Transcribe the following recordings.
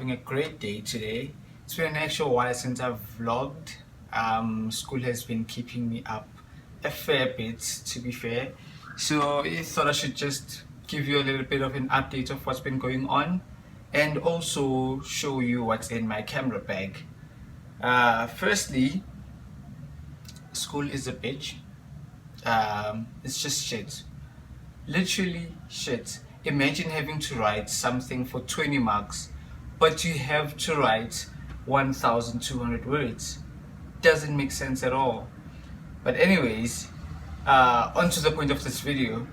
having a great day today. It's been an actual while since I've vlogged. School has been keeping me up a fair bit, to be fair. So I thought I should just give you a little bit of an update of what's been going on and also show you what's in my camera bag. Firstly, school is a bitch. It's just shit. Literally shit. Imagine having to write something for 20 marks, but you have to write 1,200 words. Doesn't make sense at all. But anyways, onto the point of this video,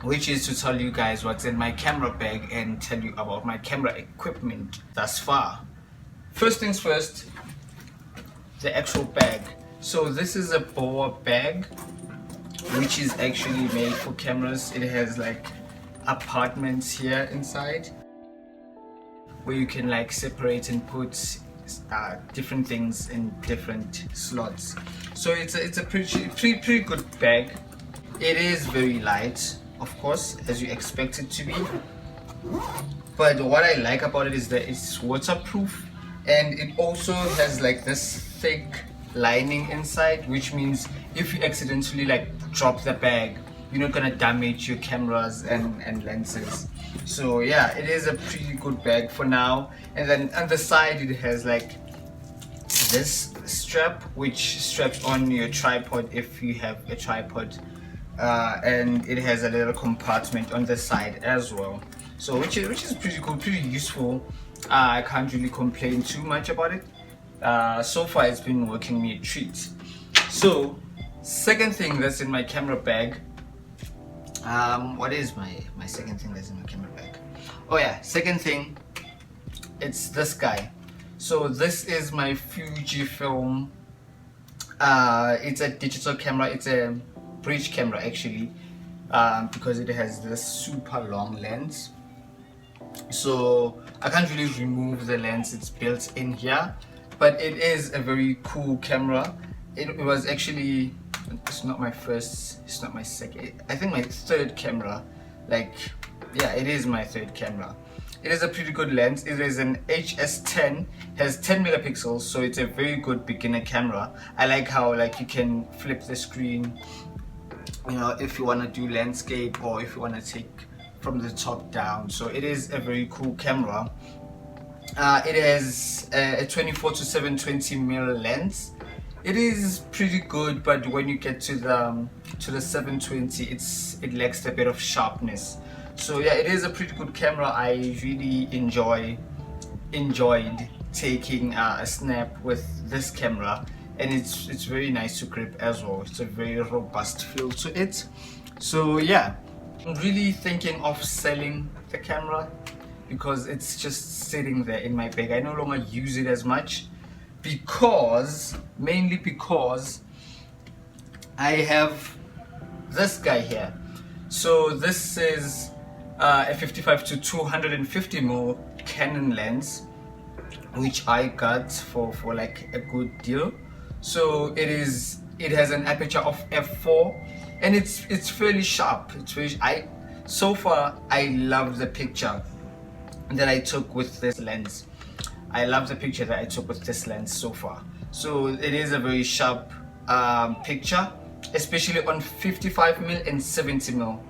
which is to tell you guys what's in my camera bag and tell you about my camera equipment thus far. First things first, the actual bag. So this is a BOA bag, which is actually made for cameras. It has like apartments here inside where you can like separate and put different things in different slots. So it's a pretty good bag. It is very light, of course, as you expect it to be, but what I like about it is that it's waterproof, and it also has like this thick lining inside, which means if you accidentally like drop the bag, you're not gonna damage your cameras and lenses. So yeah, it is a pretty good bag for now. And then on the side it has like this strap, which straps on your tripod if you have a tripod, and it has a little compartment on the side as well, so which is pretty cool, pretty useful. I can't really complain too much about it. So far it's been working me a treat. So second thing that's in my camera bag, what is my second thing that's in my camera bag? Oh yeah, second thing, it's this guy. So this is my Fujifilm. It's a digital camera. It's a bridge camera actually, because it has this super long lens. So I can't really remove the lens, it's built in here, but it is a very cool camera. It was actually, it's not my first, it's not my second, I think my third camera. Like, yeah, it is my third camera. It is a pretty good lens. It is an HS10, has 10 megapixels, so it's a very good beginner camera. I like how like you can flip the screen, you know, if you want to do landscape or if you want to take from the top down. So it is a very cool camera. It has a 24 to 720mm lens. It is pretty good, but when you get to the 720, it lacks a bit of sharpness. So yeah, it is a pretty good camera. I really enjoyed taking a snap with this camera, and it's very nice to grip as well. It's a very robust feel to it. So yeah, I'm really thinking of selling the camera because it's just sitting there in my bag. I no longer use it as much mainly because I have this guy here. So this is a 55 to 250mm Canon lens, which I got for like a good deal. So it has an aperture of f4, and it's fairly sharp. So far I love the picture that I took with this lens. I love the picture that I took with this lens so far. So it is a very sharp picture, especially on 55mm and 70mm.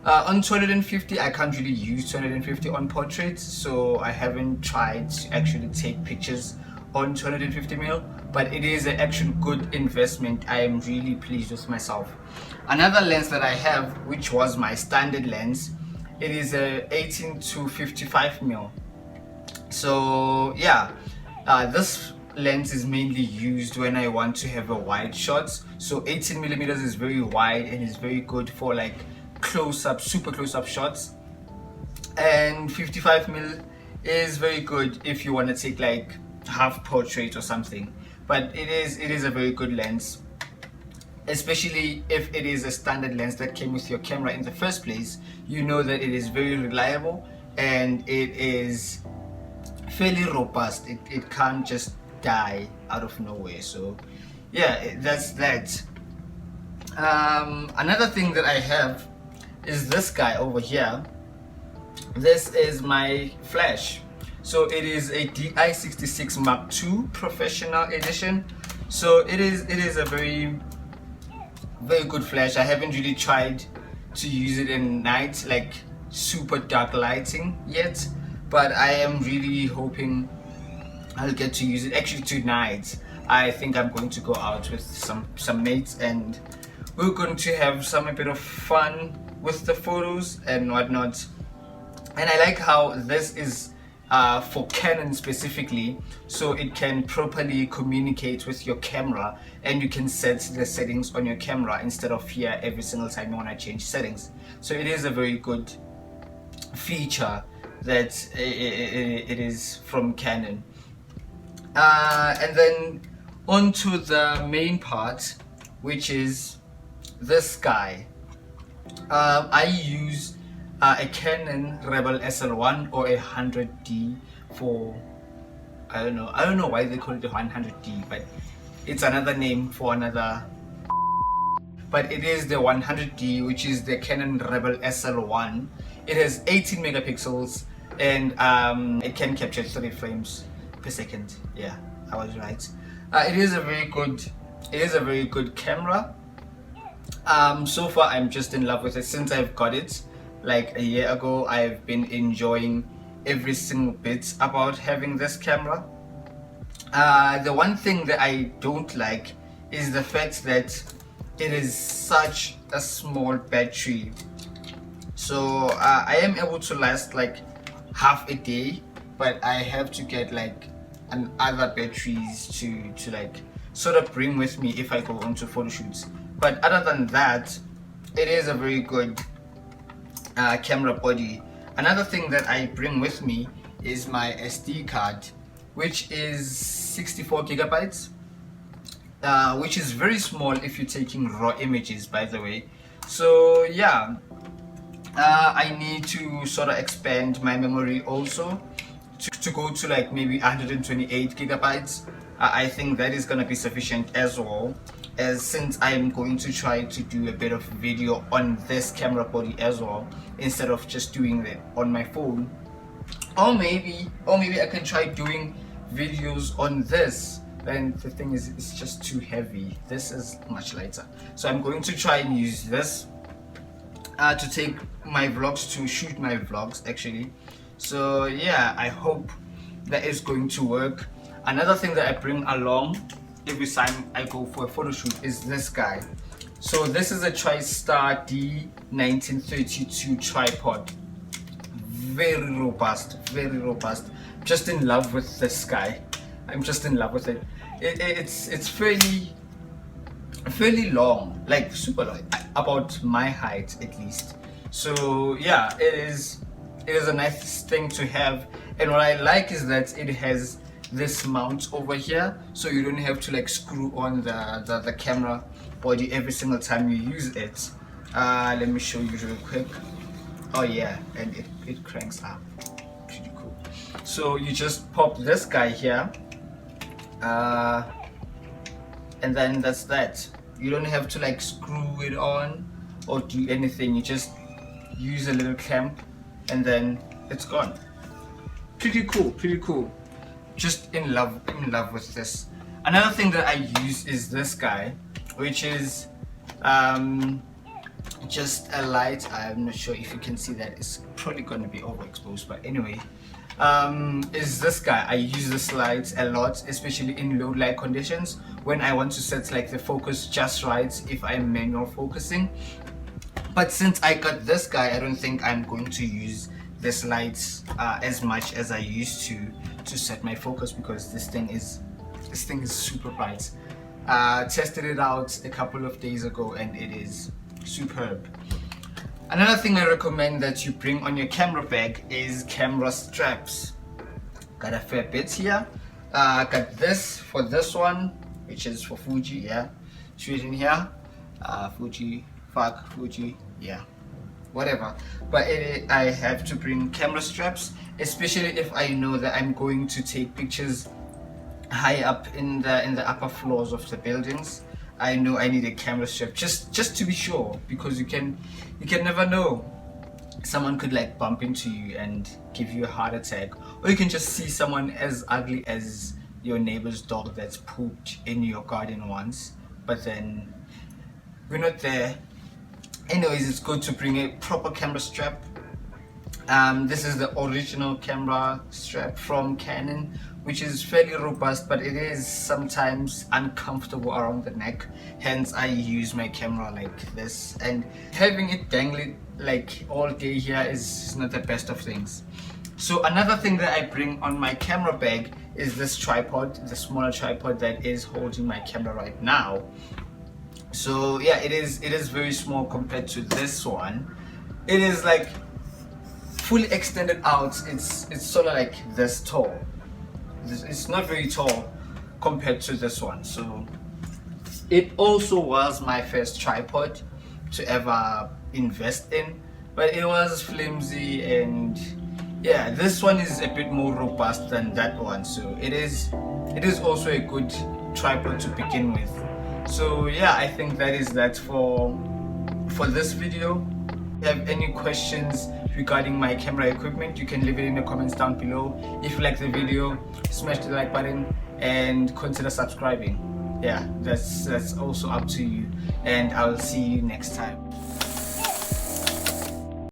On 250, I can't really use 250 on portraits, so I haven't tried to actually take pictures on 250mm, but it is an actual good investment. I am really pleased with myself. Another lens that I have, which was my standard lens, it is a 18 to 55mm. So yeah, this lens is mainly used when I want to have a wide shot. So 18mm is very wide and is very good for like close-up, super close-up shots, and 55mm is very good if you want to take like half portrait or something. But it is a very good lens, especially if it is a standard lens that came with your camera in the first place. You know that it is very reliable and it is fairly robust. It can't just die out of nowhere. So yeah, that's that. Another thing that I have is this guy over here. This is my flash. So it is a DI66 Mark II Professional Edition. So it is a very good flash. I haven't really tried to use it in night, like super dark lighting yet, but I am really hoping I'll get to use it actually tonight. I think I'm going to go out with some mates and we're going to have a bit of fun with the photos and whatnot. And I like how this is for Canon specifically, so it can properly communicate with your camera and you can set the settings on your camera instead of here every single time you want to change settings. So it is a very good feature that it is from Canon. And then onto the main part, which is this guy. I use a Canon Rebel Sl1 or a 100D for, I don't know why they call it the 100D, but it's another name for another, but it is the 100D, which is the Canon Rebel Sl1. It has 18 megapixels and it can capture 30 frames per second. Yeah, I was right. It is a very good camera. So far I'm just in love with it since I've got it like a year ago. I've been enjoying every single bit about having this camera. The one thing that I don't like is the fact that it is such a small battery. So I am able to last like half a day, but I have to get like other batteries to like sort of bring with me if I go onto photo shoots. But other than that, it is a very good camera body. Another thing that I bring with me is my SD card, which is 64 gigabytes, which is very small if you're taking raw images, by the way. So yeah, I need to sort of expand my memory also to go to like maybe 128 gigabytes. I think that is gonna be sufficient as well, as since I'm going to try to do a bit of video on this camera body as well, instead of just doing it on my phone. Or maybe I can try doing videos on this. And the thing is, it's just too heavy. This is much lighter. So I'm going to try and use this to take my vlogs, to shoot my vlogs actually. So yeah, I hope that is going to work. Another thing that I bring along every time I go for a photo shoot is this guy. So this is a Tristar D 1932 tripod. Very robust. Just in love with this guy. I'm just in love with it. It's fairly long, like super long, about my height at least. So yeah, it is a nice thing to have. And what I like is that it has this mount over here, so you don't have to like screw on the camera body every single time you use it. Let me show you real quick. Oh yeah, and it cranks up. Pretty cool. So you just pop this guy here, and then that's that. You don't have to like screw it on or do anything. You just use a little clamp and then it's gone. Pretty cool. Just in love with this. Another thing that I use is this guy, which is just a light. I'm not sure if you can see that. It's probably going to be overexposed, but anyway, is this guy. I use this light a lot, especially in low light conditions when I want to set like the focus just right if I'm manual focusing. But since I got this guy, I don't think I'm going to use this light as much as I used to set my focus, because this thing is super bright. Tested it out a couple of days ago and it is superb. Another thing I recommend that you bring on your camera bag is camera straps. Got a fair bit here. Got this for this one, which is for Fuji. Yeah, straight in here. Fuji, yeah, whatever. But I have to bring camera straps, especially if I know that I'm going to take pictures high up in the upper floors of the buildings. I know I need a camera strap just to be sure, because you can never know. Someone could like bump into you and give you a heart attack, or you can just see someone as ugly as your neighbor's dog that's pooped in your garden once, but then we're not there. Anyways, it's good to bring a proper camera strap. This is the original camera strap from Canon, which is fairly robust, but it is sometimes uncomfortable around the neck. Hence, I use my camera like this, and having it dangling like all day here is not the best of things. So another thing that I bring on my camera bag is this tripod, the smaller tripod that is holding my camera right now. So yeah, it is very small compared to this one. It is like fully extended out. It's sort of like this tall. It's not very tall compared to this one. So it also was my first tripod to ever invest in, but it was flimsy, and yeah, this one is a bit more robust than that one. So it is also a good tripod to begin with. So yeah, I think that is that for this video. If you have any questions regarding my camera equipment, you can leave it in the comments down below. If you like the video, smash the like button and consider subscribing. Yeah, that's also up to you, and I'll see you next time.